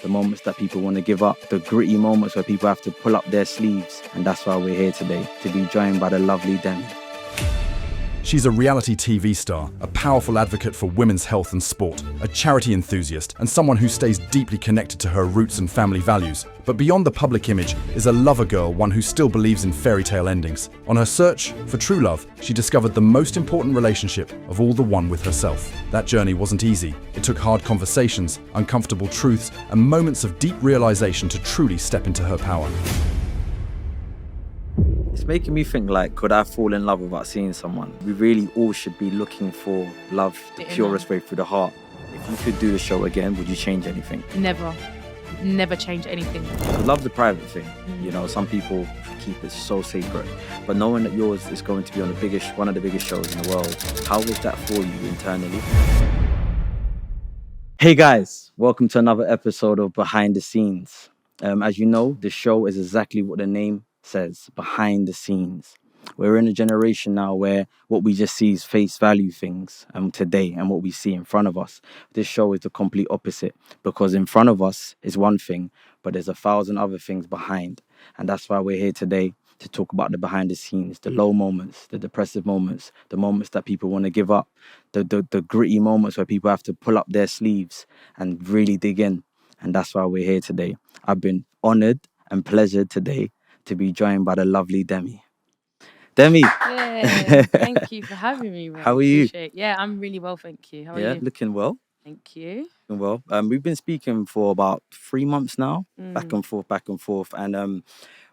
the moments that people want to give up, the gritty moments where people have to pull up their sleeves. And that's why we're here today, to be joined by the lovely Demi. She's a reality TV star, a powerful advocate for women's health and sport, a charity enthusiast, and someone who stays deeply connected to her roots and family values. But beyond the public image is a lover girl, one who still believes in fairy tale endings. On her search for true love, she discovered the most important relationship of all, the one with herself. That journey wasn't easy. It took hard conversations, uncomfortable truths, and moments of deep realization to truly step into her power. It's making me think, like, could I fall in love without seeing someone? We really all should be looking for love the purest way through the heart. If you could do the show again, would you change anything? Never change anything. Love's a private thing. You know, some people keep it so sacred. But knowing that yours is going to be on one of the biggest shows in the world, how was that for you internally? Hey guys, welcome to another episode of Behind the Scenes. As you know, the show is exactly what the name says, behind the scenes. We're in a generation now where what we just see is face value things today, and what we see in front of us. This show is the complete opposite, because in front of us is one thing, but there's 1,000 other things behind. And that's why we're here today, to talk about the behind the scenes, the low moments, the depressive moments, the moments that people want to give up, the gritty moments where people have to pull up their sleeves and really dig in. And that's why we're here today. I've been honored and pleasured today to be joined by the lovely Demi. Demi. Yeah, thank you for having me, man. How are you? Yeah, I'm really well, thank you. How are you? Yeah, looking well. Thank you. Looking well. We've been speaking for about 3 months now, back and forth. And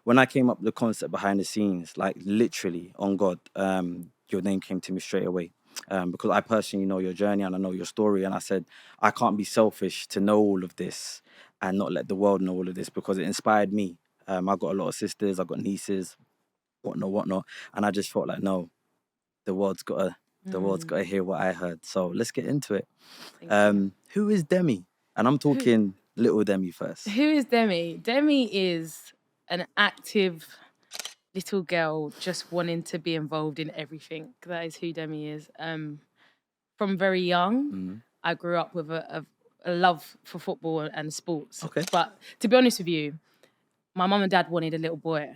when I came up with the concept behind the scenes, like literally, on God, your name came to me straight away. Because I personally know your journey and I know your story. And I said, I can't be selfish to know all of this and not let the world know all of this, because it inspired me. I've got a lot of sisters, I've got nieces, whatnot. And I just felt like, no, the world's got to hear what I heard. So let's get into it. Who is Demi? And I'm talking little Demi first. Who is Demi? Demi is an active little girl just wanting to be involved in everything. That is who Demi is. From very young, I grew up with a love for football and sports. Okay. But to be honest with you, my mum and dad wanted a little boy.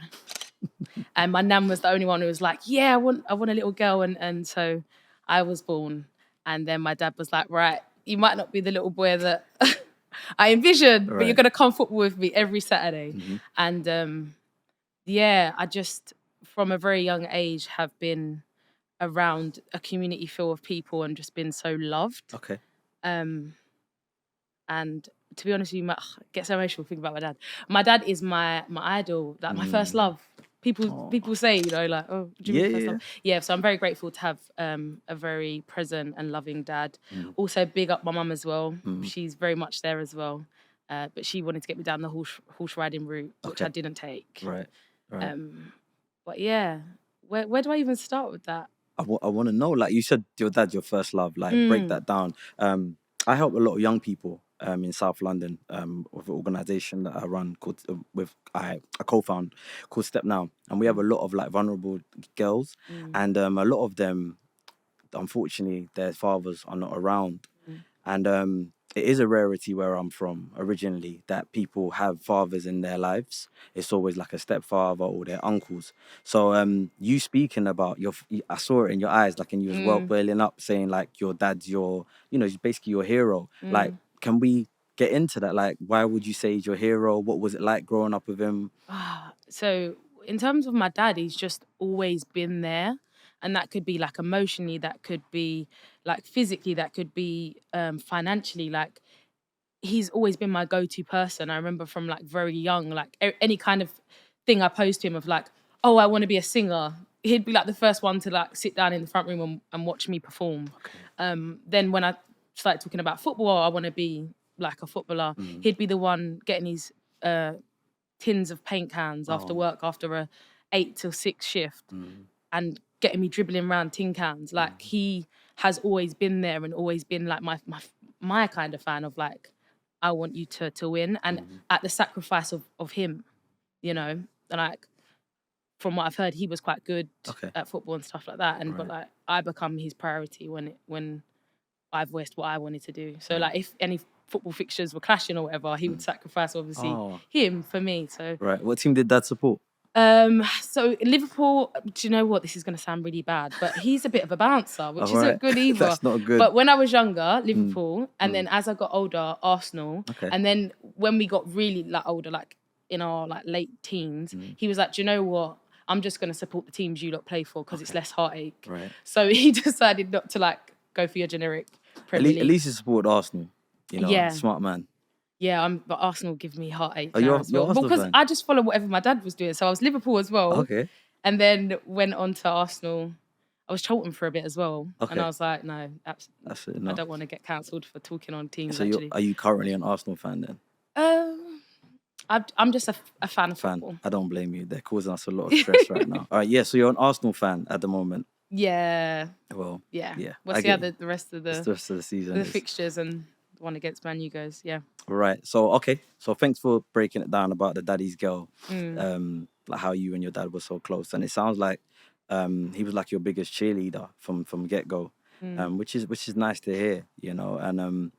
And my nan was the only one who was like, yeah, I want a little girl. And so I was born. And then my dad was like, right, you might not be the little boy that I envisioned, but you're going to come football with me every Saturday. And I just, from a very young age, have been around a community full of people and just been so loved. Okay. And to be honest with you, I get so emotional thinking about my dad. My dad is my idol, like my first love. People say, you know, like, oh, do you mean first love? Yeah, so I'm very grateful to have a very present and loving dad. Also, big up my mum as well. She's very much there as well. But she wanted to get me down the horse riding route, which I didn't take. Right. But yeah, where do I even start with that? I want to know, like you said, your dad's your first love. Like, break that down. I help a lot of young people in South London with an organisation that I run called I co-found called Step Now, and we have a lot of like vulnerable girls, and a lot of them, unfortunately, their fathers are not around, and it is a rarity where I'm from originally that people have fathers in their lives. It's always like a stepfather or their uncles. So you speaking about I saw it in your eyes, like, and you was welling up, saying like your dad's he's basically your hero. Like, can we get into that? Like, why would you say he's your hero? What was it like growing up with him? So in terms of my dad, he's just always been there. And that could be like emotionally, that could be like physically, that could be financially. Like, he's always been my go-to person. I remember from like very young, like any kind of thing I posed to him of like, oh, I want to be a singer. He'd be like the first one to like sit down in the front room and watch me perform. Then when I started talking about football, I want to be like a footballer. He'd be the one getting his tins of paint cans after work, after a 8 till 6 shift, and getting me dribbling around tin cans. Like, he has always been there and always been like my kind of fan of like, I want you to win, and at the sacrifice of him, you know. And like, from what I've heard, he was quite good at football and stuff like that. And but like, I become his priority when I voiced what I wanted to do. So like, if football fixtures were clashing or whatever, he would sacrifice obviously him for me. So Right. What team did Dad support? So Liverpool, do you know what? This is going to sound really bad, but he's a bit of a bouncer, which isn't good either. That's not good. But when I was younger, Liverpool, and then as I got older, Arsenal, and then when we got really like older, like in our like late teens, he was like, do you know what? I'm just going to support the teams you lot play for because it's less heartache. Right. So he decided not to like go for your generic Premier League. At least he supported Arsenal. You know, Yeah. smart man. Yeah, but Arsenal give me heartache. Oh, you're well. Arsenal Because fan? I just follow whatever my dad was doing. So I was Liverpool as well. Okay. And then went on to Arsenal. I was Charlton for a bit as well. Okay. And I was like, no, Absolutely I not. don't want to get cancelled for talking on teams, So actually. are you currently an Arsenal fan then? I'm just a fan of football. I don't blame you. They're causing us a lot of stress right now. All right, yeah, so you're an Arsenal fan at the moment. Yeah. Well, Yeah. yeah. We'll see how the rest of the rest of the season the is. fixtures and the one against Man U goes. Yeah. Right. So, okay. So thanks for breaking it down about the daddy's girl. Like how you and your dad were so close. And it sounds like he was like your biggest cheerleader from get-go, which is nice to hear, you know. And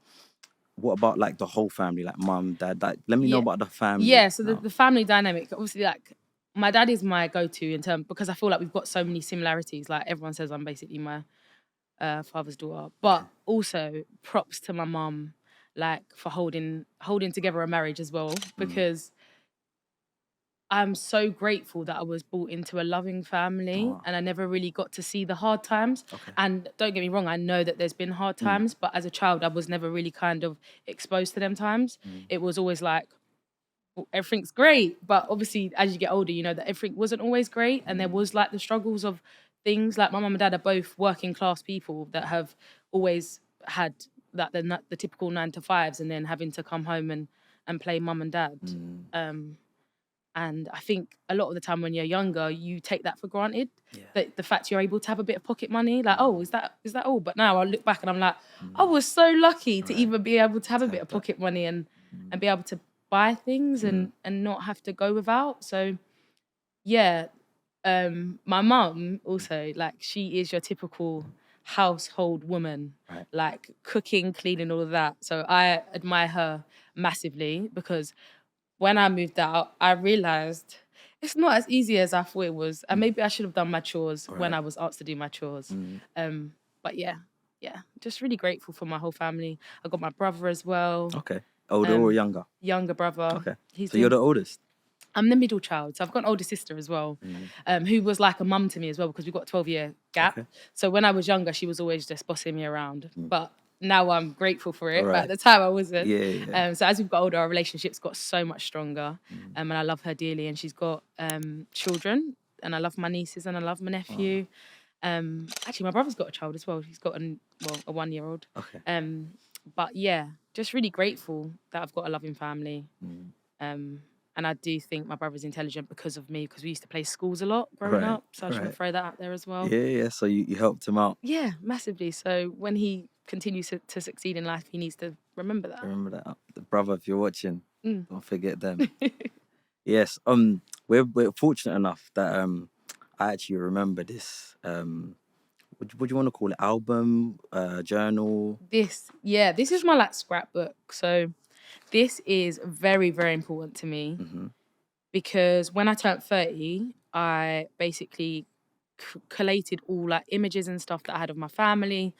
what about like the whole family, like mum, dad? Like, let me know about the family. Yeah, so the family dynamic, obviously, like my dad is my go-to in terms, because I feel like we've got so many similarities. Like everyone says I'm basically my father's daughter, but also props to my mum, like for holding together a marriage as well, because I'm so grateful that I was brought into a loving family and I never really got to see the hard times. And don't get me wrong, I know that there's been hard times, but as a child, I was never really kind of exposed to them times. It was always like, well, everything's great. But obviously, as you get older, you know that everything wasn't always great. And there was like the struggles of things. Like my mum and dad are both working class people that have always had that the typical 9 to 5s and then having to come home and play mum and dad. And I think a lot of the time when you're younger, you take that for granted. That the fact you're able to have a bit of pocket money, like, oh, is that all? But now I look back and I'm like, I was so lucky to even be able to have a bit of pocket money and be able to buy things and not have to go without. So, yeah, my mum also, like, she is your typical household woman, like cooking, cleaning, all of that. So I admire her massively because when I moved out, I realised it's not as easy as I thought it was. And maybe I should have done my chores when I was asked to do my chores. But yeah, just really grateful for my whole family. I got my brother as well. Okay. Older or younger? Younger brother. Okay. So you're the oldest? I'm the middle child. So I've got an older sister as well, who was like a mum to me as well because we've got a 12-year gap. Okay. So when I was younger, she was always just bossing me around. But now I'm grateful for it, but at the time I wasn't. So as we've got older, our relationship's got so much stronger, and I love her dearly. And she's got children, and I love my nieces, and I love my nephew. Actually, my brother's got a child as well. He's got a 1-year-old. Okay. But yeah, just really grateful that I've got a loving family. And I do think my brother's intelligent because of me, because we used to play schools a lot growing up. So I just want to throw that out there as well. Yeah. So you helped him out. Yeah, massively. So when he continues to succeed in life, he needs to remember that. Remember that. The brother, if you're watching, don't forget them. Yes. We're fortunate enough that I actually remember this. What do you want to call it? Album, journal? This is my like scrapbook. So this is very, very important to me because when I turned 30, I basically collated all like images and stuff that I had of my family.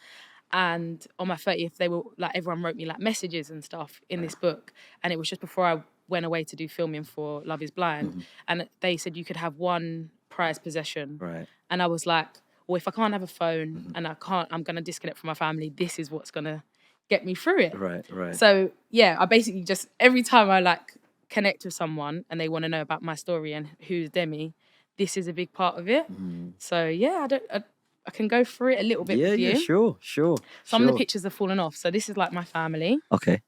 And on my 30th, they were like, everyone wrote me like messages and stuff in this book. And it was just before I went away to do filming for Love is Blind. And they said you could have one prized possession. Right. And I was like, well, if I can't have a phone and I'm going to disconnect from my family, this is what's going to get me through it. Right. So, yeah, I basically just, every time I like connect with someone and they want to know about my story and who's Demi, this is a big part of it. So, yeah, I can go through it a little bit with you. Yeah, sure. Some of the pictures have fallen off. So this is like my family. Okay.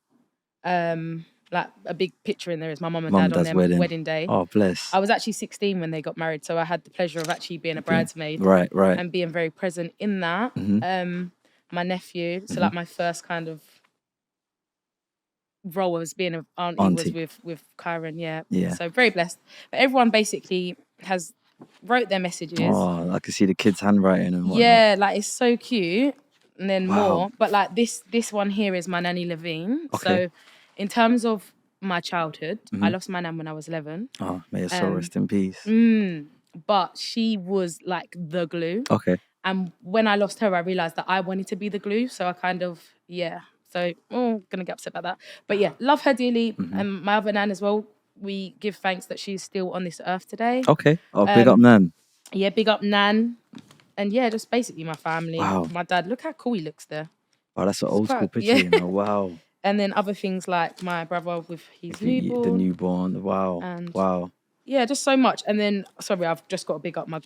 Like a big picture in there is my mum and dad on their wedding day. Oh, bless. I was actually 16 when they got married, so I had the pleasure of actually being a bridesmaid. Right. And being very present in that. My nephew, so like my first kind of role as being an auntie was with Kyron, yeah. So very blessed. But everyone basically has wrote their messages. Oh, I can see the kids' handwriting and whatnot. Yeah, like it's so cute. and then Wow. more. But like this one here is my nanny Levine. Okay. So in terms of my childhood, I lost my nan when I was 11. Oh, may your soul rest in peace. But she was like the glue. Okay. And when I lost her, I realised that I wanted to be the glue. So I kind of, So, gonna get upset about that. But yeah, love her dearly. And my other nan as well. We give thanks that she's still on this earth today. Okay. Oh, big up, Nan. Yeah, big up Nan. And yeah, just basically my family. Wow. My dad, look how cool he looks there. Oh, that's an old school picture, yeah. you know. Wow. And then other things like my brother with his newborn. The newborn. Wow. And wow. Yeah, just so much. And then, sorry, I've just got to big up my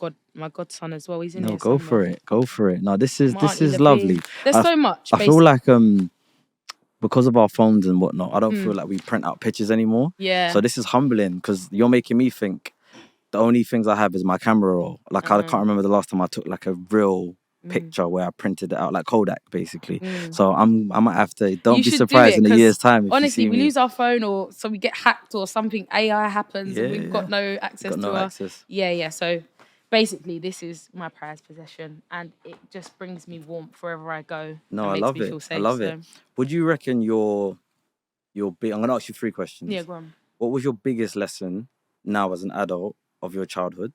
godson as well. He's in here. No, go for it. Go for it. No, this is Auntie lovely. There's so much. I feel like because of our phones and whatnot, I don't feel like we print out pictures anymore. Yeah. So this is humbling because you're making me think the only things I have is my camera roll. Like I can't remember the last time I took like a real picture where I printed it out, like Kodak basically. So I might have to. Don't be surprised in a year's time. If honestly, you see we me. lose our phone or so we get hacked or something. AI happens and we've got no access to us. Yeah. So basically, this is my prized possession, and it just brings me warmth wherever I go. No, I love it. I love it. Would you reckon your big? I'm gonna ask you 3 questions. Yeah, go on. What was your biggest lesson now as an adult of your childhood?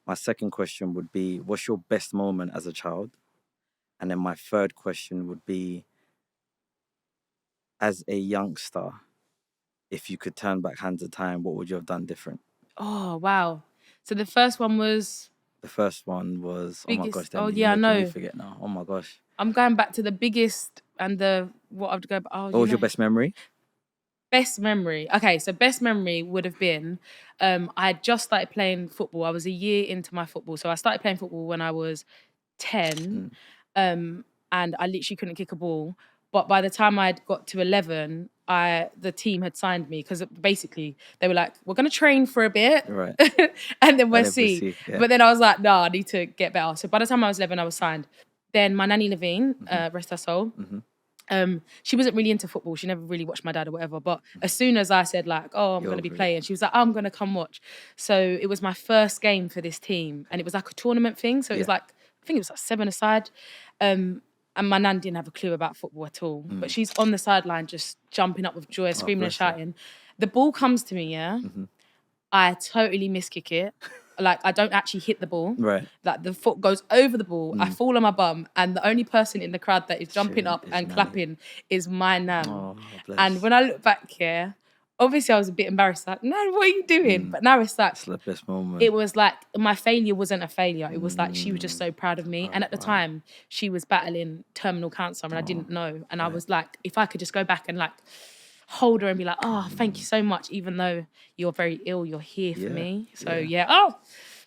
My second question would be, what's your best moment as a child? And then my third question would be, as a youngster, if you could turn back hands of time, what would you have done different? Oh, wow. So the first one was... Oh my gosh, Demi, oh, yeah, I know. Me forget now. Oh my gosh. I'm going back to the biggest and what was your best memory? Best memory. Okay, so best memory would have been, I had just started playing football. I was a year into my football. So I started playing football when I was 10, and I literally couldn't kick a ball. But by the time I'd got to 11, the team had signed me because basically they were like, we're going to train for a bit, right? and then we'll see. Yeah. But then I was like, no, I need to get better. So by the time I was 11, I was signed. Then my nanny Levine, rest her soul, she wasn't really into football. She never really watched my dad or whatever. But as soon as I said like, oh, I'm going to be playing, she was like, oh, I'm going to come watch. So it was my first game for this team. And it was like a tournament thing. So it was like, I think it was like 7-a-side. And my nan didn't have a clue about football at all. But she's on the sideline just jumping up with joy, screaming and shouting. The ball comes to me, I totally miskick it. Like, I don't actually hit the ball. Right. Like, the foot goes over the ball. I fall on my bum. And the only person in the crowd that is jumping up and clapping is my nan. Oh, bless. And when I look back here, obviously I was a bit embarrassed. Like, Nan, what are you doing? But now it's like... It's the best moment. It was like, my failure wasn't a failure. It was like, she was just so proud of me. And at the time, she was battling terminal cancer and I didn't know. And I was like, if I could just go back and like... hold her and be like, oh, thank you so much. Even though you're very ill, you're here for me. So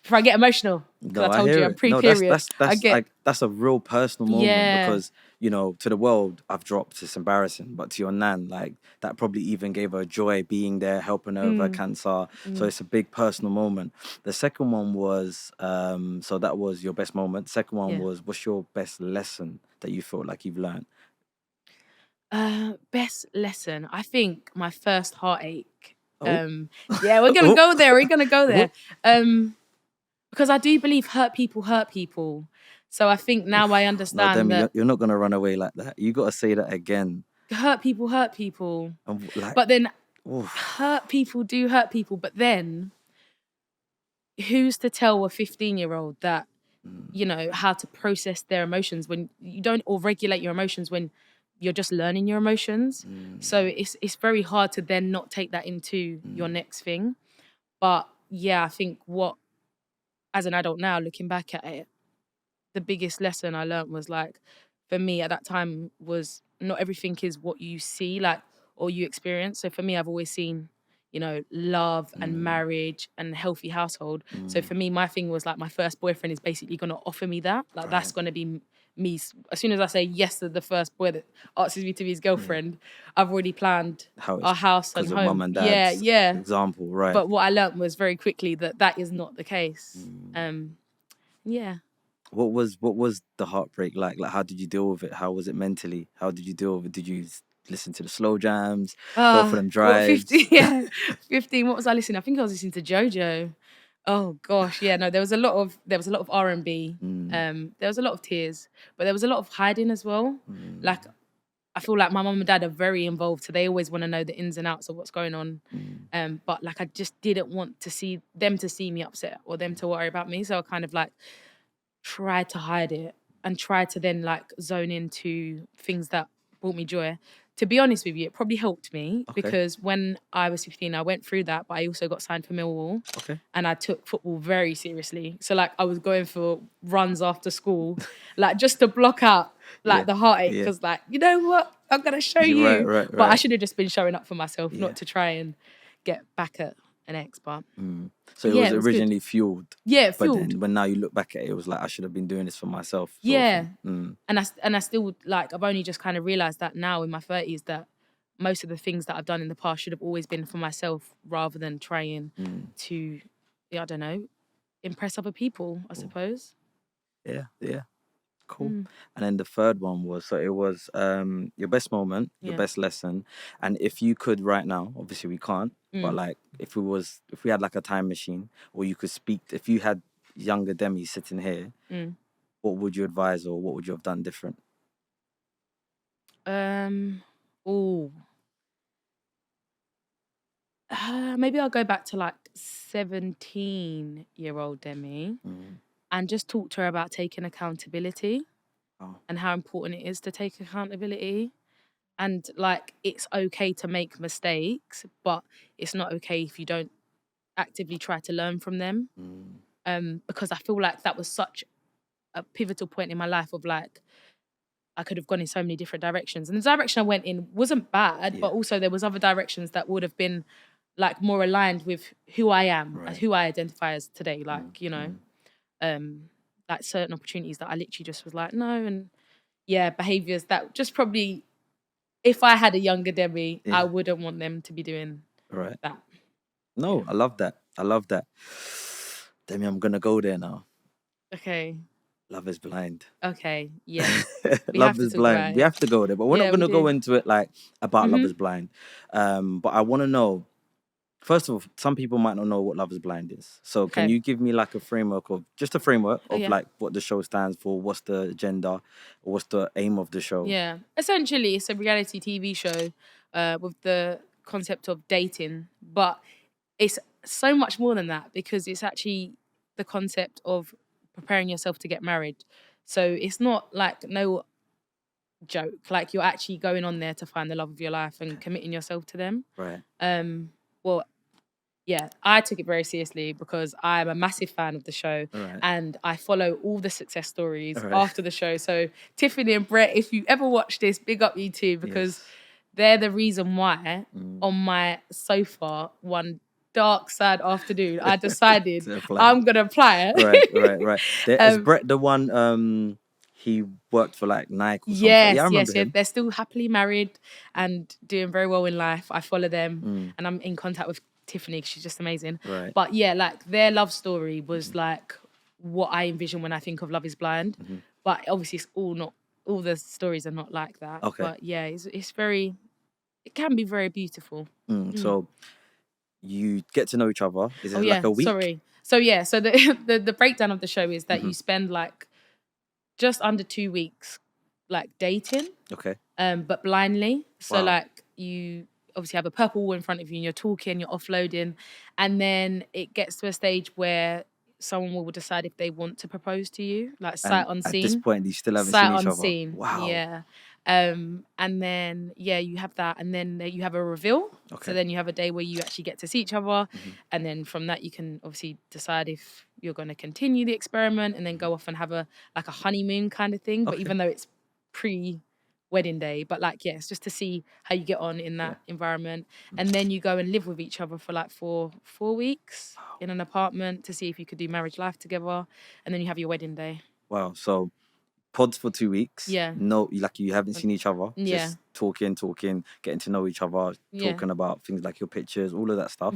before I get emotional, because I told you I'm pre-period. That's a real personal moment because, you know, to the world, I've dropped, it's embarrassing. But to your nan, like, that probably even gave her joy being there, helping her with her cancer. So it's a big personal moment. The second one was, so that was your best moment. Second one was, what's your best lesson that you feel like you've learned? Best lesson, I think my first heartache. We're gonna go there. Because I do believe hurt people. So I think now I understand Demi, that you're not gonna run away like that. You gotta say that again. Hurt people. But then hurt people do hurt people. But then who's to tell a 15-year-old that you know how to process their emotions when you don't, or regulate your emotions when you're just learning your emotions. So it's very hard to then not take that into your next thing. But yeah, I think as an adult now, looking back at it, the biggest lesson I learned was like, for me at that time was not everything is what you see, like, or you experience. So for me, I've always seen, you know, love and marriage and healthy household. So for me, my thing was like, my first boyfriend is basically going to offer me that. Like, that's going to be me. As soon as I say yes to the first boy that asks me to be his girlfriend, I've already planned our house and home. Mum and dad's example, right? But what I learned was very quickly that is not the case. What was the heartbreak like? Like, how did you deal with it? How was it mentally? How did you deal with it? Did you listen to the slow jams? Go for them drives? 15. What was I listening? I think I was listening to JoJo. Oh gosh, yeah, no, there was a lot of R&B. There was a lot of tears, but there was a lot of hiding as well. Like, I feel like my mum and dad are very involved, so they always want to know the ins and outs of what's going on. But like, I just didn't want to see me upset or them to worry about me, so I kind of like tried to hide it and tried to then like zone into things that brought me joy. To be honest with you, it probably helped me because when I was 15, I went through that, but I also got signed for Millwall. And I took football very seriously. So like I was going for runs after school, like just to block out like the heartache. Because like, you know what? I'm going to show you. Right. But I should have just been showing up for myself, not to try and get back at an ex. But so it was originally fueled. Yeah, but fueled. then when now you look back at it, it was like, I should have been doing this for myself. Yeah. And I still, like, I've only just kind of realised that now in my 30s that most of the things that I've done in the past should have always been for myself rather than trying to, I don't know, impress other people, I suppose. Yeah. Cool. And then the third one was, so it was your best moment, your best lesson. And if you could right now, obviously we can't, but like if we had like a time machine, or you could speak, if you had younger Demi sitting here, what would you advise, or what would you have done different? Maybe I'll go back to like 17-year-old Demi and just talk to her about taking accountability and how important it is to take accountability. And like, it's okay to make mistakes, but it's not okay if you don't actively try to learn from them. Because I feel like that was such a pivotal point in my life of like, I could have gone in so many different directions. And the direction I went in wasn't bad, but also there was other directions that would have been like more aligned with who I am, who I identify as today. Like, you know, like certain opportunities that I literally just was like, no. And behaviors that just probably, if I had a younger Demi, I wouldn't want them to be doing that. No, I love that. Demi, I'm going to go there now. Okay. Love is blind. Okay, yeah. Love is blind. We have to go there, but we're not going to go into it like about Love is Blind. But I want to know, first of all, some people might not know what Love is Blind is. So can you give me like a framework of like what the show stands for, what's the agenda, or what's the aim of the show? Yeah, essentially it's a reality TV show with the concept of dating, but it's so much more than that because it's actually the concept of preparing yourself to get married. So it's not like no joke, like you're actually going on there to find the love of your life and committing yourself to them. Right. Well, yeah, I took it very seriously because I'm a massive fan of the show and I follow all the success stories after the show. So Tiffany and Brett, if you ever watch this, big up you too, because they're the reason why on my sofa one dark, sad afternoon, I decided I'm going to apply it. Right. Is Brett the one, he worked for like Nike or something? Yes, yeah, I remember him. They're still happily married and doing very well in life. I follow them and I'm in contact with Tiffany because she's just amazing. Right. But yeah, like their love story was like what I envision when I think of Love is Blind. But obviously it's all the stories are not like that. Okay. But yeah, it can be very beautiful. So you get to know each other. Is it like a week? Sorry. So yeah, so the breakdown of the show is that you spend like just under 2 weeks like dating. Okay. But blindly. So like you obviously have a purple wall in front of you and you're talking, you're offloading, and then it gets to a stage where someone will decide if they want to propose to you, like sight unseen. At this point, you still haven't seen each unseen. other. Wow. Yeah. And then you have that, and then you have a reveal. Okay. So then you have a day where you actually get to see each other, and then from that you can obviously decide if you're going to continue the experiment, and then go off and have a honeymoon kind of thing. But even though it's pre-wedding day, but like it's just to see how you get on in that environment, and then you go and live with each other for like four weeks in an apartment to see if you could do marriage life together, and then you have your wedding day. Wow. So pods for 2 weeks. Yeah. No, like you haven't seen each other. Yeah. Just talking, getting to know each other, talking about things like your pictures, all of that stuff.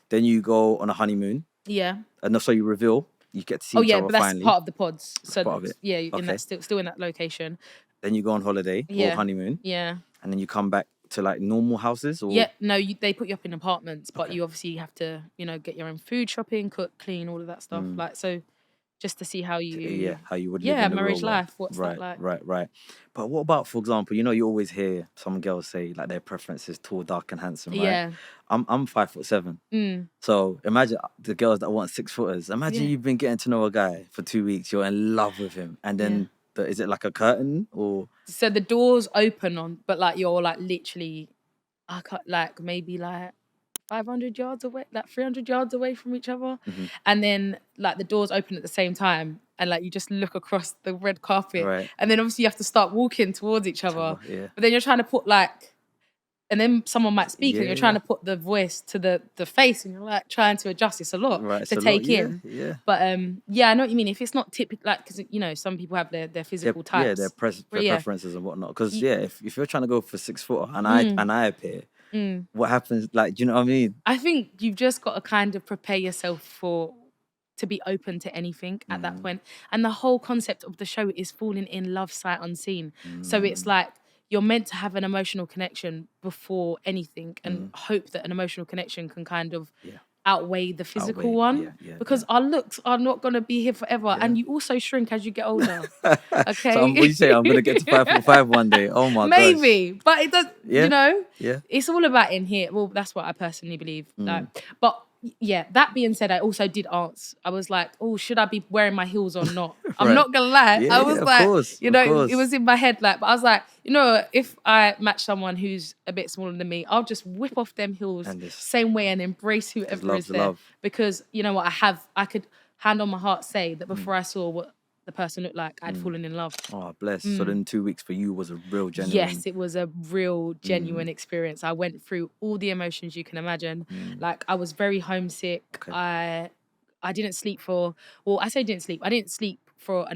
Then you go on a honeymoon. Yeah. And so you reveal, you get to see each other but that's finally. part of the pods. So part of it. Yeah, in that still in that location. Then you go on holiday or honeymoon. Yeah. And then you come back to like normal houses or? Yeah, no, they put you up in apartments, but Okay. you obviously have to, get your own food, shopping, cook, clean, all of that stuff. Like, so just to see how you, How you would live in the real marriage world. life. What's that like? Right. But what about, for example, you always hear some girls say like their preference is tall, dark, and handsome, right? Yeah. I'm 5'7". So imagine the girls that want 6-footers. Imagine Yeah. you've been getting to know a guy for 2 weeks, you're in love with him, and then is it like a curtain or? So the doors open but like you're like literally, I cut like maybe like 500 yards away, like 300 yards away from each other. And then like the doors open at the same time and like you just look across the red carpet. Right. And then obviously you have to start walking towards each other. Yeah. But then you're trying to put like, and then someone might speak and you're trying to put the voice to the face and you're like trying to adjust. It's a lot to take in. Yeah. But I know what you mean. If it's not typical, like, because some people have their physical types. Yeah, their preferences and whatnot. Because if you're trying to go for 6-footer and I appear, what happens? Like, do you know what I mean? I think you've just got to kind of prepare yourself to be open to anything at that point. And the whole concept of the show is falling in love sight unseen. So it's like you're meant to have an emotional connection before anything and hope that an emotional connection can kind of outweigh the physical one. Because our looks are not going to be here forever. And you also shrink as you get older. Okay? So what you say? I'm going to get to 5'5" one day. Oh my god. Maybe. But it does, Yeah. it's all about in here. Well, that's what I personally believe. Like, but yeah, that being said, I also did ask. I was like, oh, should I be wearing my heels or not? I'm not going to lie. I was like, it was in my head. Like, but I was like, if I match someone who's a bit smaller than me, I'll just whip off them heels same way and embrace whoever is there. Because you know what, I could hand on my heart say that before I saw what the person looked like, I'd fallen in love. Oh, bless. So then 2 weeks for you was a real genuine. Yes, it was a real genuine experience. I went through all the emotions you can imagine. Like, I was very homesick. Okay. I didn't sleep for, I say didn't sleep. I didn't sleep for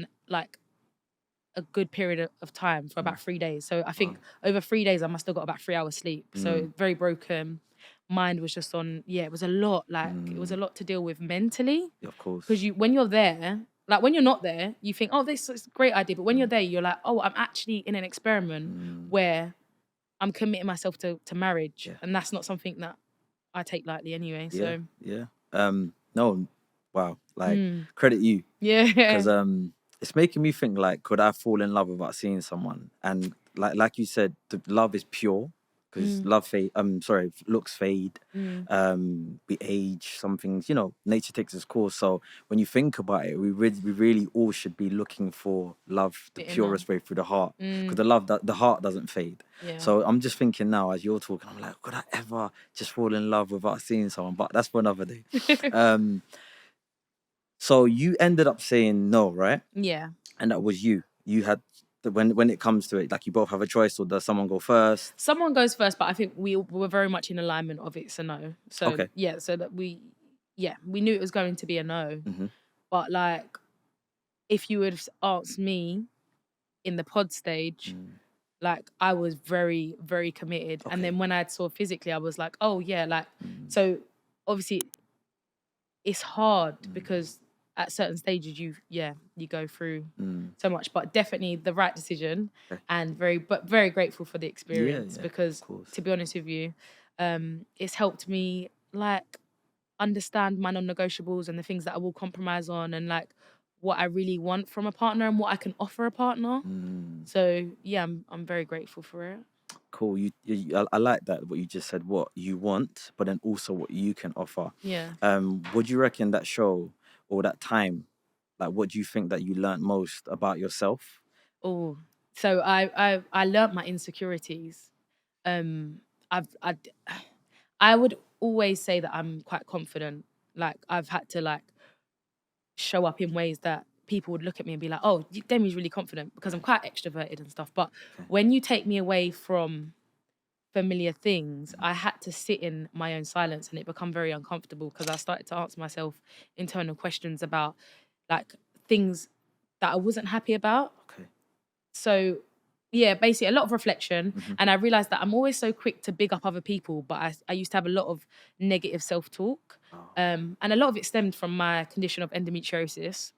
a good period of time, for about 3 days. So I think over 3 days I must have got about 3 hours sleep. So very broken. Mind was just on, it was a lot. Like, it was a lot to deal with mentally. Of course. Because when you're there, like when you're not there, you think, oh, this is a great idea. But when you're there, you're like, oh, I'm actually in an experiment where I'm committing myself to marriage. Yeah. And that's not something that I take lightly anyway. So yeah. No, wow. Like, credit you. Yeah. Because it's making me think, like, could I fall in love without seeing someone? And like you said, the love is pure. Because looks fade, we age, some things, nature takes its course. So when you think about it, we really all should be looking for love the purest way through the heart. Because the heart doesn't fade. Yeah. So I'm just thinking now, as you're talking, I'm like, could I ever just fall in love without seeing someone? But that's for another day. So you ended up saying no, right? Yeah. And that was you. You had... When it comes to it, like, you both have a choice, or does someone go first? Someone goes first, but I think we were very much in alignment of it's a no. So so that we knew it was going to be a no. But like, if you would asked me in the pod stage, like, I was very, very committed. And then when I saw physically, I was like, oh yeah, like, so obviously it's hard because at certain stages you go through so much, but definitely the right decision. And very grateful for the experience because to be honest with you, it's helped me like understand my non-negotiables and the things that I will compromise on, and like what I really want from a partner and what I can offer a partner. So yeah, I'm very grateful for it. Cool. I like that, what you just said, what you want, but then also what you can offer. Yeah. Would you reckon that show or that time, like, what do you think that you learned most about yourself? Oh, so I learnt my insecurities. I would always say that I'm quite confident. Like, I've had to like show up in ways that people would look at me and be like, oh, Demi's really confident, because I'm quite extroverted and stuff. But when you take me away from familiar things, I had to sit in my own silence, and it became very uncomfortable because I started to ask myself internal questions about like things that I wasn't happy about. Okay. So yeah, basically a lot of reflection. And I realized that I'm always so quick to big up other people, but I used to have a lot of negative self-talk. And a lot of it stemmed from my condition of endometriosis,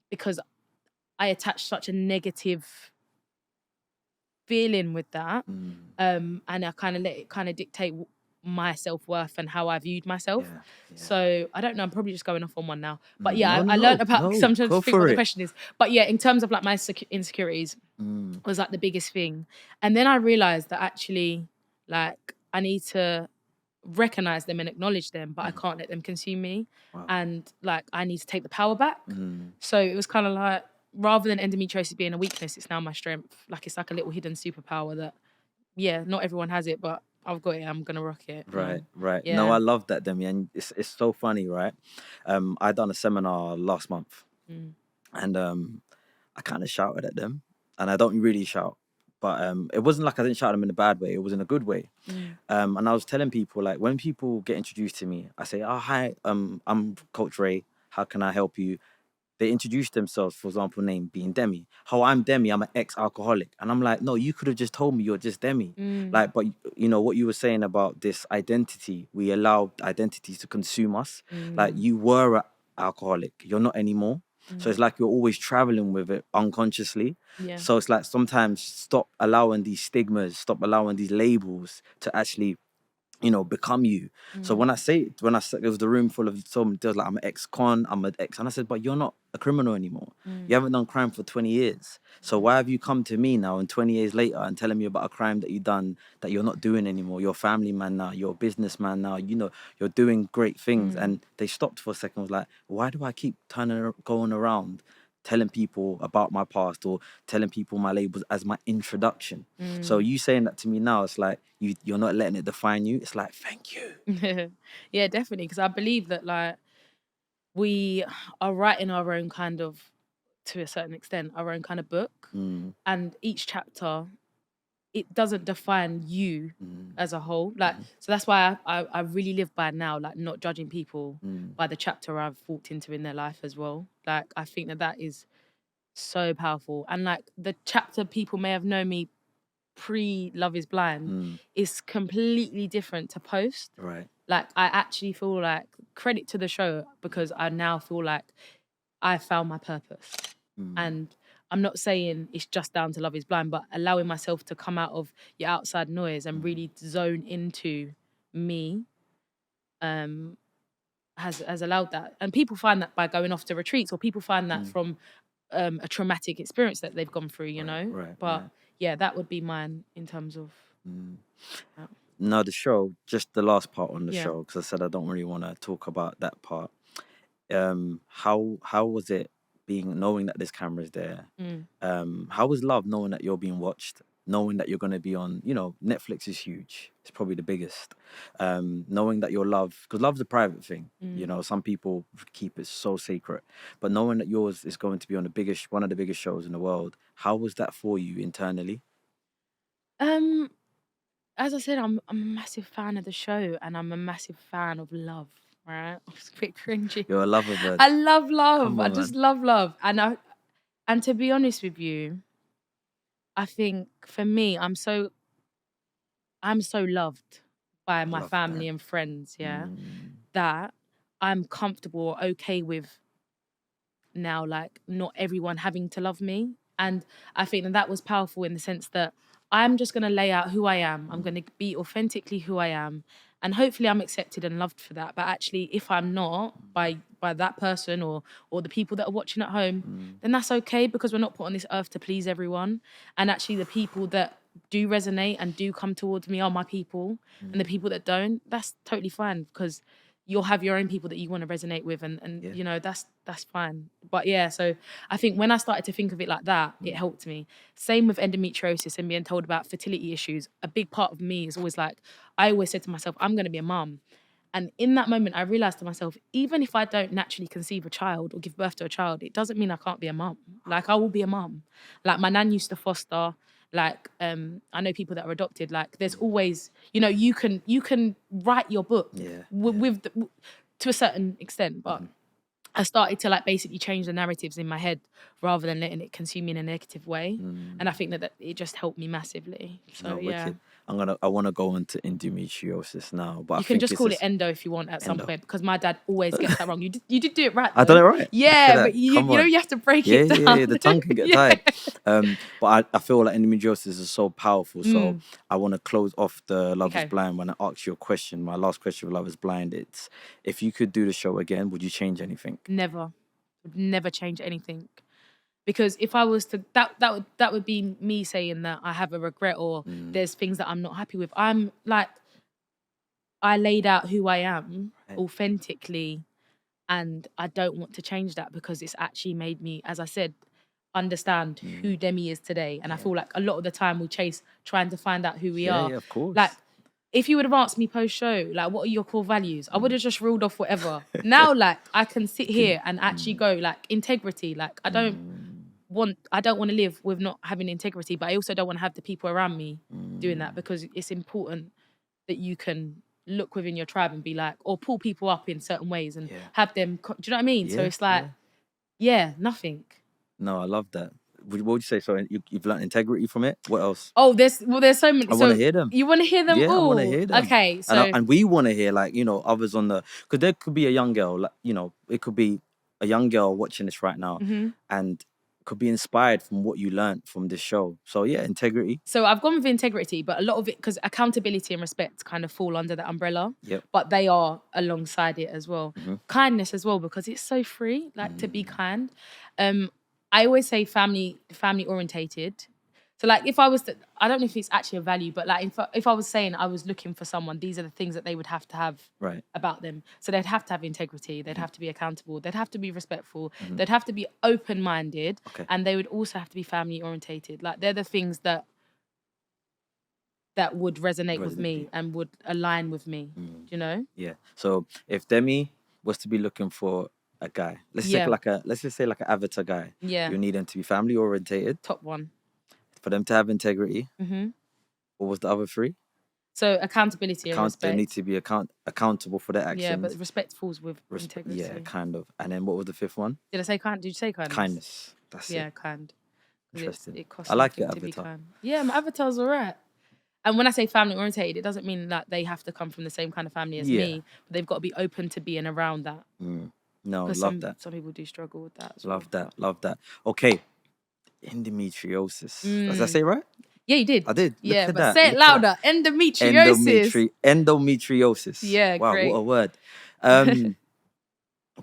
because I attached such a negative feeling with that. And I kind of let it kind of dictate my self-worth and how I viewed myself. Yeah. So I don't know, I'm probably just going off on one now. But yeah, No, I learned about, no, because I'm trying go to think for what the it. question is. But yeah, in terms of like my insecurities was like the biggest thing. And then I realized that actually, like, I need to recognize them and acknowledge them, but I can't let them consume me. Wow. And like, I need to take the power back. So it was kind of like, rather than endometriosis being a weakness, it's now my strength. Like, it's like a little hidden superpower that, yeah, not everyone has it, but I've got it. I'm gonna rock it. Right. Yeah. No, I love that, Demi, and it's so funny, right? I done a seminar last month, and I kind of shouted at them, and I don't really shout, but it wasn't like I didn't shout at them in a bad way. It was in a good way. And I was telling people, like, when people get introduced to me, I say, "Oh, hi, I'm Coach Ray. How can I help you?" They introduce themselves, for example, name being Demi. How I'm Demi, I'm an ex-alcoholic. And I'm like, no, you could have just told me you're just Demi. Like, but you know, what you were saying about this identity, we allow identities to consume us. Like, you were an alcoholic, you're not anymore. So it's like you're always traveling with it unconsciously. Yeah. So it's like, sometimes stop allowing these stigmas, stop allowing these labels to actually, you know, become you. So when I said, there was the room full of someone, there was like, I'm an ex-con, I'm an ex, and I said, but you're not a criminal anymore. You haven't done crime for 20 years. So why have you come to me now and 20 years later and telling me about a crime that you've done that you're not doing anymore? You're a family man now, you're a businessman now, you know, you're doing great things. And they stopped for a second, was like, why do I keep going around telling people about my past or telling people my labels as my introduction? So you saying that to me now, it's like you're not letting it define you. It's like, thank you. Yeah, definitely, because I believe that, like, we are writing our own kind of, to a certain extent, our own kind of book, and each chapter, it doesn't define you as a whole. Like, so that's why I really live by now, like, not judging people by the chapter I've walked into in their life as well. Like, I think that is so powerful. And like, the chapter people may have known me pre Love is Blind is completely different to post. Right. Like, I actually feel like, credit to the show, because I now feel like I found my purpose. And I'm not saying it's just down to Love is Blind, but allowing myself to come out of your outside noise and really zone into me has allowed that. And people find that by going off to retreats, or people find that from a traumatic experience that they've gone through, you know? But yeah, that would be mine in terms of... No, the show, just the last part on the Yeah. show, because I said I don't really want to talk about that part. How was it knowing that this camera's there? How was love knowing that you're being watched, knowing that you're going to be on, you know, Netflix is huge, it's probably the biggest. Knowing that your love, because love's a private thing, you know, some people keep it so secret, but knowing that yours is going to be on one of the biggest shows in the world, how was that for you internally? As I said, I'm a massive fan of the show, and I'm a massive fan of love, right? It's a bit cringy. You're a lover bird. I love love. Come I on, just man. love love. And to be honest with you, I think for me, I'm so loved by my love family that. and friends, yeah, that I'm comfortable, okay with now, like, not everyone having to love me. And I think that was powerful in the sense that I'm just going to lay out who I am. I'm going to be authentically who I am. And hopefully I'm accepted and loved for that. But actually, if I'm not by that person or the people that are watching at home, then that's okay, because we're not put on this earth to please everyone. And actually, the people that do resonate and do come towards me are my people. And the people that don't, that's totally fine, because you'll have your own people that you want to resonate with, and you know, that's fine. But yeah, so I think when I started to think of it like that, it helped me. Same with endometriosis and being told about fertility issues. A big part of me is always like, I always said to myself, I'm going to be a mum. And in that moment, I realized to myself, even if I don't naturally conceive a child or give birth to a child, it doesn't mean I can't be a mum. Like, I will be a mum. Like, my nan used to foster. Like, I know people that are adopted. Like, there's always, you know, you can write your book to a certain extent, but I started to, like, basically change the narratives in my head rather than letting it consume me in a negative way. And I think that it just helped me massively. So No, yeah. wicked. I want to go into endometriosis now, but You I can think just it's call it endo if you want at some endo. point, because my dad always gets that wrong. You did do it right, I though. done it right. Look Yeah, at but that. you Come know on. you have to break Yeah, it down. yeah, the tongue can get tired. But I feel like endometriosis is so powerful. So I want to close off the Love is Okay. Blind when I ask you a question. My last question for Love is Blind. It's, if you could do the show again, would you change anything? Never, would never change anything. Because if I was to, that would be me saying that I have a regret or there's things that I'm not happy with. I'm like, I laid out who I am authentically, and I don't want to change that because it's actually made me, as I said, understand who Demi is today. And I feel like a lot of the time we chase trying to find out who we are. Yeah, of course. Like, if you would have asked me post-show, like, what are your core values? I would have just ruled off whatever. Now, like, I can sit here and actually go, like, integrity. Like, I don't want to live with not having integrity, but I also don't want to have the people around me doing that, because it's important that you can look within your tribe and be like, or pull people up in certain ways and have them, do you know what I mean? So it's like, nothing. No, I love that. What would you say? So you've learned integrity from it. What else? Oh, there's so many. I want to hear them. You want to hear them Yeah, all? I want to hear them. Okay, so and we want to hear, like, others on the, because there could be a young girl, like, it could be a young girl watching this right now and could be inspired from what you learned from this show. So yeah, integrity. So I've gone with integrity, but a lot of it, because accountability and respect kind of fall under that umbrella. Yep. But they are alongside it as well. Kindness as well, because it's so free, like to be kind. I always say family orientated. So like, if I was to, I don't know if it's actually a value, but like if I was saying I was looking for someone, these are the things that they would have to have about them. So they'd have to have integrity, they'd have to be accountable, they'd have to be respectful, they'd have to be open-minded, and they would also have to be family orientated. Like, they're the things that would resonate with me and would align with me. Do you know? Yeah. So if Demi was to be looking for a guy, let's just say like an avatar guy. Yeah. You need them to be family orientated. Top one. For them to have integrity. What was the other three? So accountability and respect. They need to be accountable for their actions. Yeah, but respect falls with integrity. Yeah, kind of. And then what was the fifth one? Did I say kind? Did you say kindness? Kindness. That's it. Yeah, kind. Interesting. It costs I like nothing your to be avatar. kind. Yeah, my avatar's all right. And when I say family orientated, it doesn't mean that they have to come from the same kind of family as me. But they've got to be open to being around that. No, love that. Some people do struggle with that. Love that. Okay. Endometriosis. Did I say it right? Yeah, you did. I did. Yeah, but say it louder. Endometriosis. Endometriosis. Yeah, wow, great. what a word.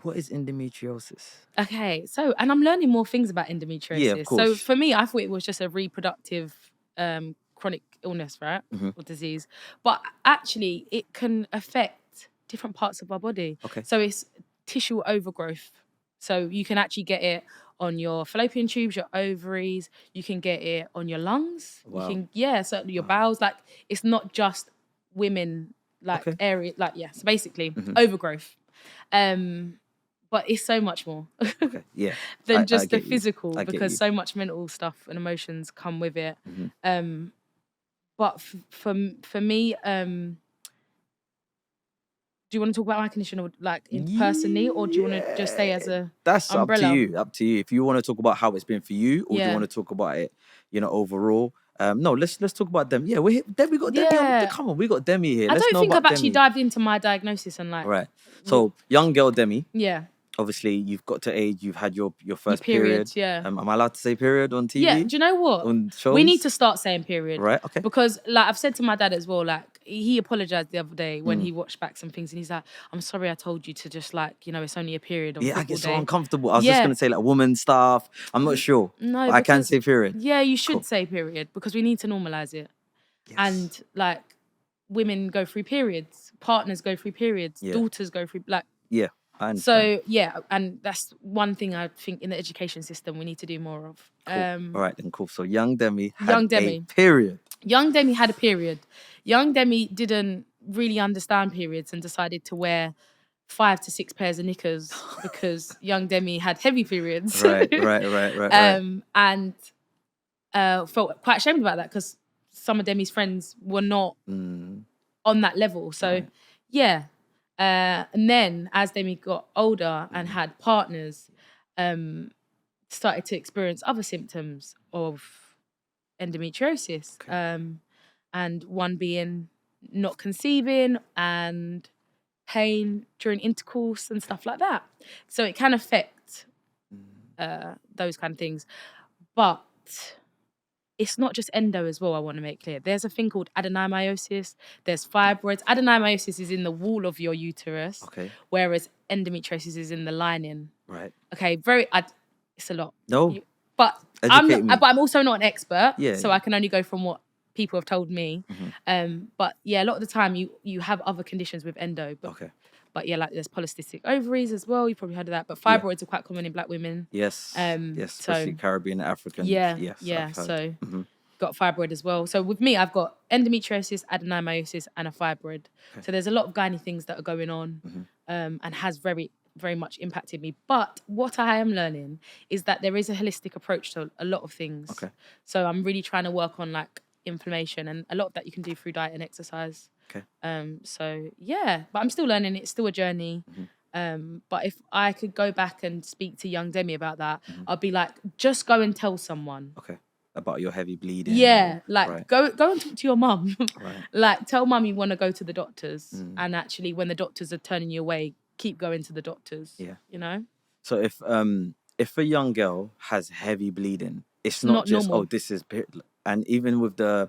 What is endometriosis? Okay, so, and I'm learning more things about endometriosis. Yeah, of course. So for me, I thought it was just a reproductive chronic illness, right? Or disease. But actually, it can affect different parts of our body. Okay. So it's tissue overgrowth. So you can actually get it on your fallopian tubes, your ovaries. You can get it on your lungs. Wow. You can, certainly your bowels. Like, it's not just women, like, area. Like, so basically, overgrowth. But it's so much more than just the physical, because so much mental stuff and emotions come with it. But for me, do you want to talk about my condition, or like personally, or do you want to just say as a That's umbrella? Up to you. If you want to talk about how it's been for you, or do you want to talk about it, overall? No, let's talk about them. Yeah, we got Demi. Come on, we got Demi here. I don't think I've actually dived into my diagnosis and like. Right. So young girl Demi. Yeah. Obviously, you've got to age. You've had your first period. Yeah. Am I allowed to say period on TV? Yeah. Do you know what? On shows? We need to start saying period. Right. Okay. Because like I've said to my dad as well, like he apologized the other day when he watched back some things, and he's like, "I'm sorry, I told you to just like, it's only a period." On I get so day. uncomfortable. I was just gonna say like woman stuff. I'm not sure. No, but I can say period. Yeah, you should say period, because we need to normalize it. Yes. And like, women go through periods, partners go through periods, daughters go through like. Yeah. So and that's one thing I think in the education system we need to do more of. Cool. All right, then cool. So young Demi had a period. Young Demi had a period. Young Demi didn't really understand periods and decided to wear 5 to 6 pairs of knickers because young Demi had heavy periods. Right. And felt quite ashamed about that, because some of Demi's friends were not on that level. So and then as Demi got older and had partners, started to experience other symptoms of endometriosis. and one being not conceiving and pain during intercourse and stuff like that. So it can affect those kind of things. But it's not just endo as well, I want to make clear. There's a thing called adenomyosis. There's fibroids. Adenomyosis is in the wall of your uterus, whereas endometriosis is in the lining. Right. Okay, it's a lot. No. But Educate me. but I'm also not an expert, so Yeah. I can only go from what people have told me. But yeah, a lot of the time you have other conditions with endo. But yeah, like there's polycystic ovaries as well. You probably heard of that. But fibroids are quite common in black women. Yes. Yes, especially so, Caribbean and African. Yeah. Yes, Yeah. So got fibroid as well. So with me, I've got endometriosis, adenomyosis, and a fibroid. So there's a lot of gynae things that are going on, and has very, very much impacted me. But what I am learning is that there is a holistic approach to a lot of things. So I'm really trying to work on like inflammation, and a lot of that you can do through diet and exercise. So yeah, but I'm still learning. It's still a journey. But if I could go back and speak to young Demi about that, I'd be like, just go and tell someone. About your heavy bleeding. Yeah, like go and talk to your mum. Right. Like tell mum you want to go to the doctors, and actually when the doctors are turning you away, keep going to the doctors. Yeah. You know. So if a young girl has heavy bleeding, it's not just normal. This is and even with the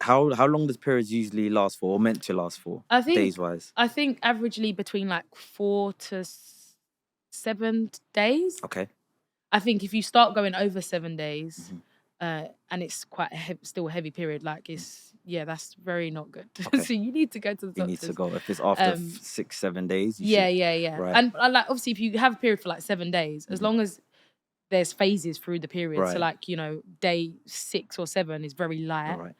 how long does periods usually last for or meant to last for? I think days wise. I think averagely between like 4 to 7 days. Okay. I think if you start going over 7 days, and it's quite still a heavy period, like that's very not good. So you need to go to the doctors. You need to go if it's after 6-7 days. Yeah. Right. And like obviously, if you have a period for like 7 days, as long as there's phases through the period, so like day 6 or 7 is very light,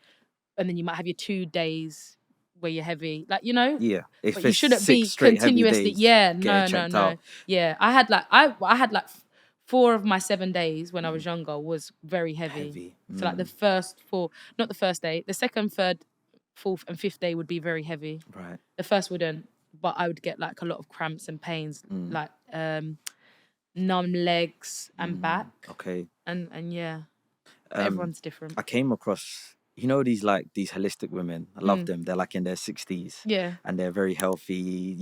and then you might have your 2 days where you're heavy, like If but you shouldn't be continuously. No. Yeah, I had like 4 of my 7 days when I was younger was very heavy. So like the first 4, not the first day, the second, third, fourth, and fifth day would be very heavy. Right. The first wouldn't, but I would get like a lot of cramps and pains, like numb legs and back. Okay. And yeah, everyone's different. I came across these holistic women. I love them. They're like in their 60s. Yeah. And they're very healthy.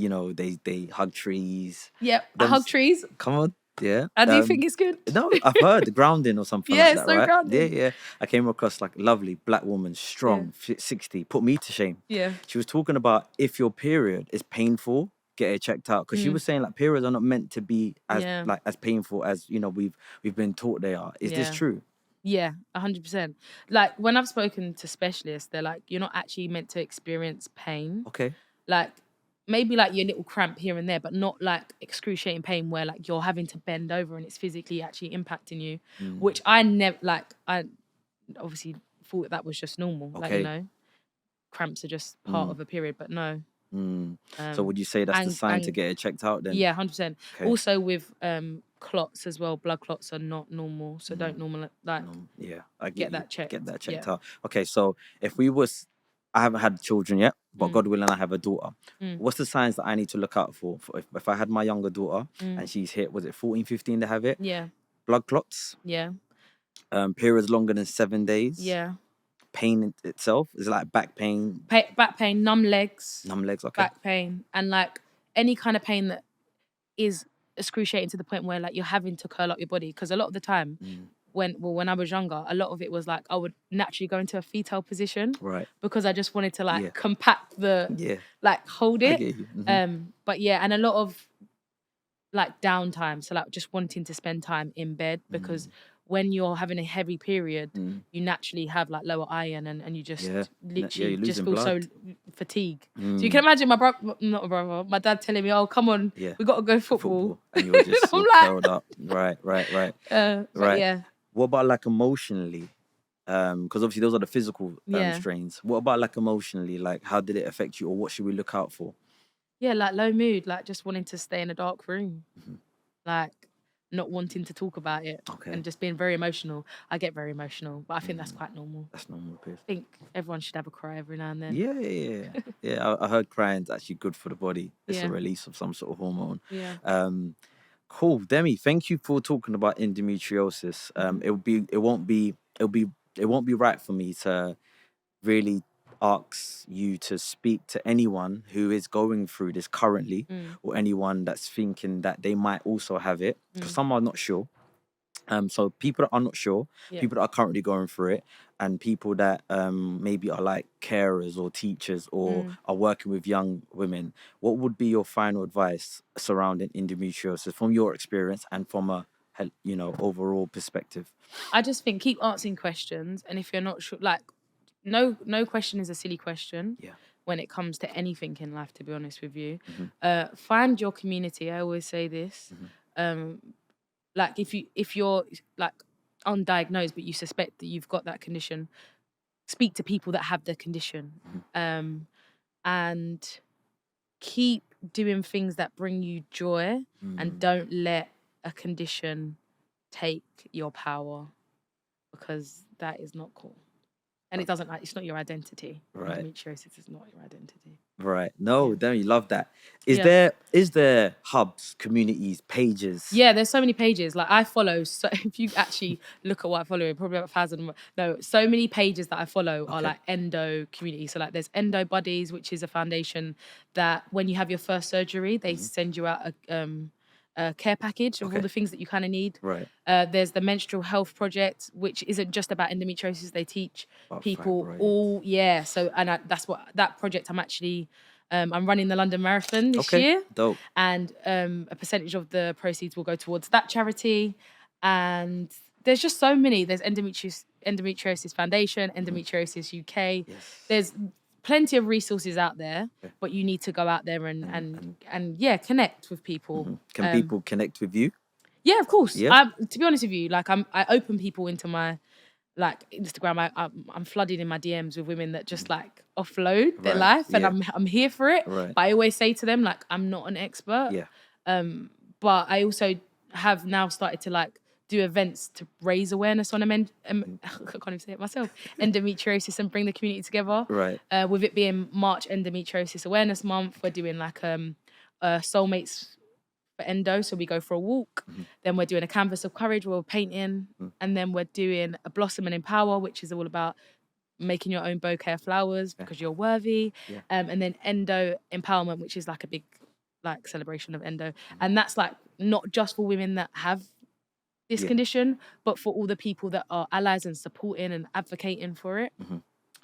They hug trees. Yeah, I hug trees. Come on. Yeah. And do you think it's good? No, I've heard grounding or something like that, it's so right? grounding. Yeah. I came across like a lovely black woman, strong, 60, put me to shame. Yeah. She was talking about if your period is painful, get it checked out. Because she was saying like periods are not meant to be as painful as, we've been taught they are. Is this true? Yeah, 100%. Like when I've spoken to specialists, they're like, you're not actually meant to experience pain. Okay. Like maybe like your little cramp here and there, but not like excruciating pain where like you're having to bend over and it's physically actually impacting you, which I never I obviously thought that was just normal. Okay. Like, cramps are just part of a period, but no. So would you say that's the sign to get it checked out then? Yeah, 100%. Okay. Also with clots as well, blood clots are not normal, so don't I get that checked. Get that checked out. Okay, so I haven't had children yet, but God willing, I have a daughter. What's the signs that I need to look out for if I had my younger daughter and she's hit, was it 14, 15 to have it? Yeah. Blood clots? Yeah. Periods longer than 7 days? Yeah. Pain itself? Is it like back pain? Back pain, numb legs. Numb legs, okay. Back pain. And like any kind of pain that is excruciating to the point where like you're having to curl up your body. Because a lot of the time, when I was younger, a lot of it was like I would naturally go into a fetal position. Right. Because I just wanted to like compact like hold it. I get you. But yeah, and a lot of like downtime. So like just wanting to spend time in bed because when you're having a heavy period, you naturally have like lower iron and you just literally just feel so fatigued. So you can imagine my dad telling me, "Oh, come on, we got to go football." And you were just curled up. Right. Right. Yeah. What about like emotionally? Because obviously those are the physical strains. What about like emotionally? Like how did it affect you, or what should we look out for? Yeah, like low mood, like just wanting to stay in a dark room, like not wanting to talk about it, and just being very emotional. I get very emotional, but I think that's quite normal. That's normal, Piers. I think everyone should have a cry every now and then. Yeah. I heard crying's actually good for the body. It's a release of some sort of hormone. Yeah. Cool, Demi. Thank you for talking about endometriosis. It won't be right for me to really asks you to speak to anyone who is going through this currently, or anyone that's thinking that they might also have it, because some are not sure. So people that are not sure, people that are currently going through it, and people that maybe are like carers or teachers or are working with young women, what would be your final advice surrounding endometriosis from your experience and from a overall perspective? I just think keep asking questions, and if you're not sure, like no question is a silly question. Yeah. When it comes to anything in life, to be honest with you, find your community. I always say this. Like if you're like undiagnosed but you suspect that you've got that condition, speak to people that have the condition, and keep doing things that bring you joy, and don't let a condition take your power, because that is not cool. And it doesn't, it's not your identity. Right. Endometriosis is not your identity. Right. No, damn, you love that. Is Yeah. there hubs, communities, pages? Yeah, there's so many pages. Like I follow, so if you actually look at what I follow, probably about 1,000. No, so many pages that I follow are like endo community. So like there's Endo Buddies, which is a foundation that when you have your first surgery, they send you out a care package of all the things that you kind of need. Right. There's the Menstrual Health Project, which isn't just about endometriosis. They teach people all, So, and that's what that project. I'm actually, I'm running the London Marathon this year. Dope. And a percentage of the proceeds will go towards that charity. And there's just so many. There's Endometriosis Foundation, Endometriosis UK. Yes. There's plenty of resources out there, but you need to go out there and connect with people. Can people connect with you? Yeah, of course. Yeah. To be honest with you, like I open people into my like Instagram. I'm flooded in my DMs with women that just like offload their life, and I'm here for it. Right. But I always say to them, like, I'm not an expert. Yeah. But I also have now started to like do events to raise awareness on I can't even say it myself, endometriosis, and bring the community together. Right. With it being March Endometriosis Awareness Month, we're doing like soulmates for endo, so we go for a walk. Then we're doing a canvas of courage where we're painting, and then we're doing a blossom and empower, which is all about making your own bouquet of flowers because you're worthy. And then endo empowerment, which is like a big like celebration of endo, and that's like not just for women that have this condition, but for all the people that are allies and supporting and advocating for it.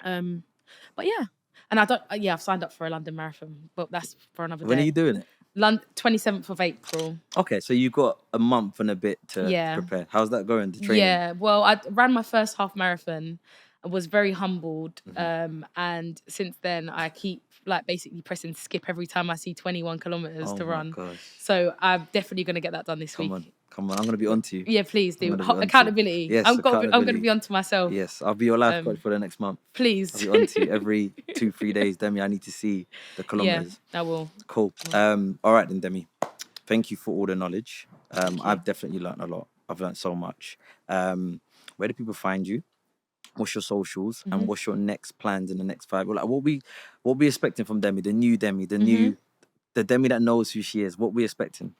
But yeah, and I've signed up for a London Marathon, but that's for another day. When are you doing it? 27th of April. Okay, so you've got a month and a bit to prepare. How's that going, the training? Yeah, well, I ran my first half marathon. I was very humbled. And since then, I keep like basically pressing skip every time I see 21 kilometers to run. Gosh. So I'm definitely going to get that done this week. Come on, I'm going to be on to you. Yeah, please do. Accountability. Yes, I'm going to be on to myself. Yes, I'll be your life coach for the next month. Please. I'll be on to you every 2-3 days. Demi, I need to see the kilometers. Yeah, I will. Cool. All right then, Demi. Thank you for all the knowledge. I've definitely learned a lot. I've learned so much. Where do people find you? What's your socials? And what's your next plans in the next 5? Like, what we expecting from Demi, the new Demi, the Demi that knows who she is. What we expecting?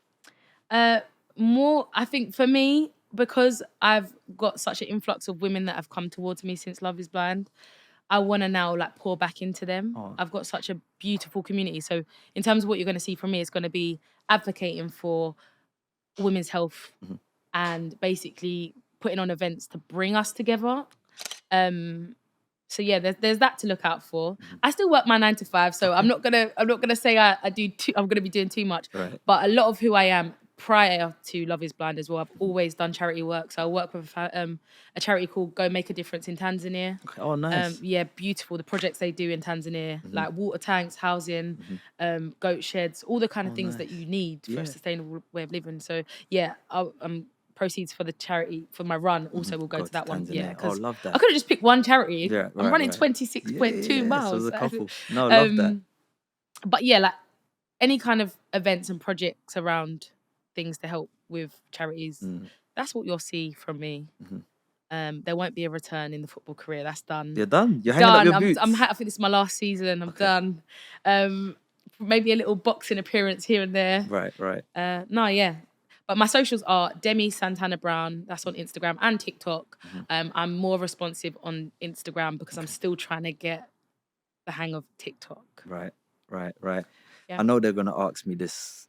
More, I think for me, because I've got such an influx of women that have come towards me since Love is Blind, I want to now like pour back into them. I've got such a beautiful community. So in terms of what you're going to see from me, it's going to be advocating for women's health and basically putting on events to bring us together. So yeah, there's that to look out for. I still work my 9 to 5, so I'm not gonna say I do. I'm gonna be doing too much. Right. But a lot of who I am prior to Love is Blind as well, I've always done charity work. So I work with a charity called Go Make a Difference in Tanzania. Okay. Oh, nice. Yeah, beautiful. The projects they do in Tanzania, like water tanks, housing, goat sheds, all the kind of things that you need for a sustainable way of living. So yeah, proceeds for the charity for my run also will go to that one. Yeah, because love that. I could have just picked one charity. Yeah, I'm running 26.2 miles. So there's a couple. No, love that. But yeah, like any kind of events and projects around things to help with charities, that's what you'll see from me. There won't be a return in the football career. That's done. You're done. You're hanging up your boots. I think this is my last season. I'm done. Maybe a little boxing appearance here and there. Right. No, yeah. But my socials are Demi Santana Brown. That's on Instagram and TikTok. I'm more responsive on Instagram because I'm still trying to get the hang of TikTok. Right. Yeah. I know they're gonna ask me this.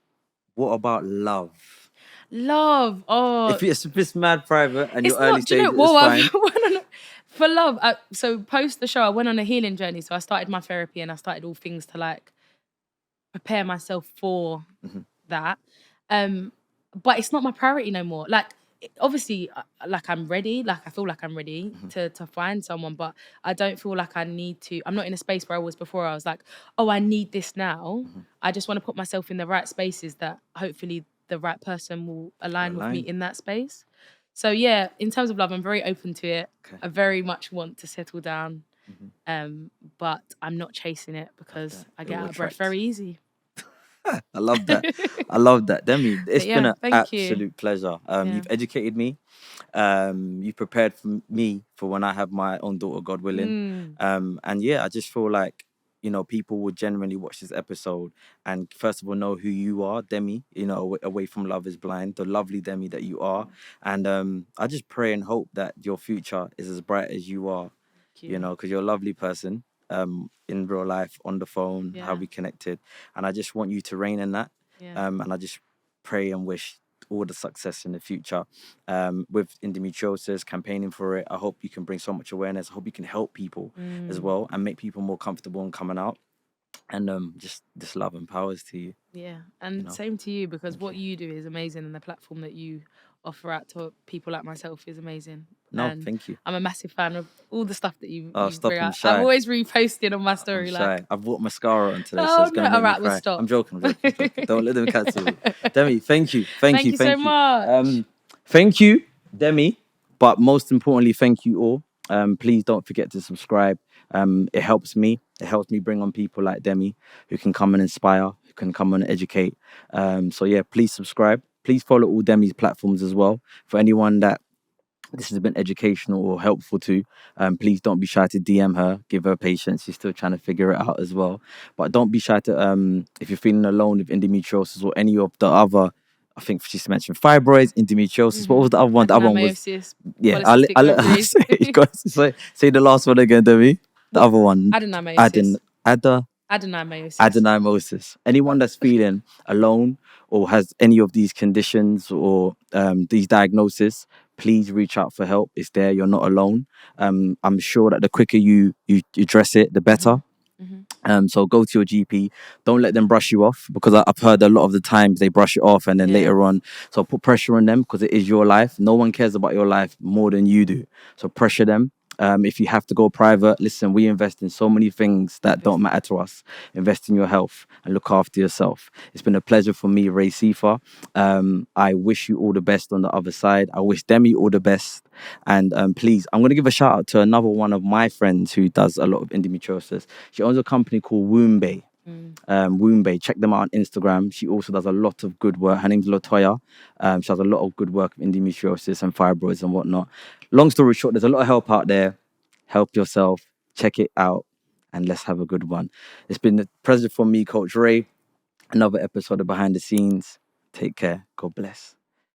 What about love? Love. Oh, If it's mad private and it's your early not. Do you know? stage, it's Well, fine. for love. So post the show, I went on a healing journey. So I started my therapy and I started all things to like prepare myself for that. But it's not my priority no more. Like, obviously, like I'm ready. Like I feel like I'm ready to find someone, but I don't feel like I need to. I'm not in a space where I was before. I was like, oh, I need this now. I just want to put myself in the right spaces that hopefully the right person will align with me in that space. So yeah, in terms of love, I'm very open to it. Okay. I very much want to settle down, but I'm not chasing it because I get will out of breath attract. very easy. I love that. I love that. Demi, it's yeah, been an thank you. absolute pleasure. Yeah. You've educated me. You've prepared for me for when I have my own daughter, God willing. And yeah, I just feel like, you know, people will genuinely watch this episode and first of all know who you are, Demi, you know, away from Love is Blind, the lovely Demi that you are. And I just pray and hope that your future is as bright as you are, you know, because you're a lovely person. In real life, on the phone, how we connected, and I just want you to reign in that. And I just pray and wish all the success in the future with endometriosis, campaigning for it. I hope you can bring so much awareness. I hope you can help people as well and make people more comfortable in coming out. And just this love and powers to you. Yeah, and same to you, because what you do is amazing, and the platform that you offer out to people like myself is amazing. No, and thank you. I'm a massive fan of all the stuff that you Stop, bring I'm out. shy. I'm always reposting on my story. I'm like, shy. I've brought mascara on today, so oh it's no! gonna make All right, me we'll cry. stop. I'm joking. Don't let them cancel me. Demi, thank you. Thank you so much. Thank you, Demi. But most importantly, thank you all. Please don't forget to subscribe. It helps me. It helps me bring on people like Demi who can come and inspire, who can come and educate. So yeah, please subscribe. Please follow all Demi's platforms as well. For anyone that this has been educational or helpful to, please don't be shy to DM her. Give her patience. She's still trying to figure it out as well. But don't be shy to, if you're feeling alone with endometriosis or any of the other, I think she's mentioned fibroids, endometriosis. What was the other one? The other one was, yeah, polycystic ovaries. you guys say the last one again, Demi. The other one. Adenomyosis. Adenomyosis. Anyone that's feeling alone or has any of these conditions or these diagnoses, please reach out for help. It's there. You're not alone. I'm sure that the quicker you address it, the better. So go to your GP. Don't let them brush you off, because I've heard a lot of the times they brush it off and then later on. So put pressure on them, because it is your life. No one cares about your life more than you do. So pressure them. If you have to go private, listen, we invest in so many things that don't matter to us. Invest in your health and look after yourself. It's been a pleasure for me, Ray Sefah. I wish you all the best on the other side. I wish Demi all the best. And please, I'm going to give a shout out to another one of my friends who does a lot of endometriosis. She owns a company called Wombe. Wombe, check them out on Instagram. She also does a lot of good work. Her name's Latoya. She does a lot of good work with endometriosis and fibroids and whatnot. Long story short, there's a lot of help out there. Help yourself, check it out, and let's have a good one. It's been a pleasure for me, Coach Ray. Another episode of Behind the Scenes. Take care. God bless.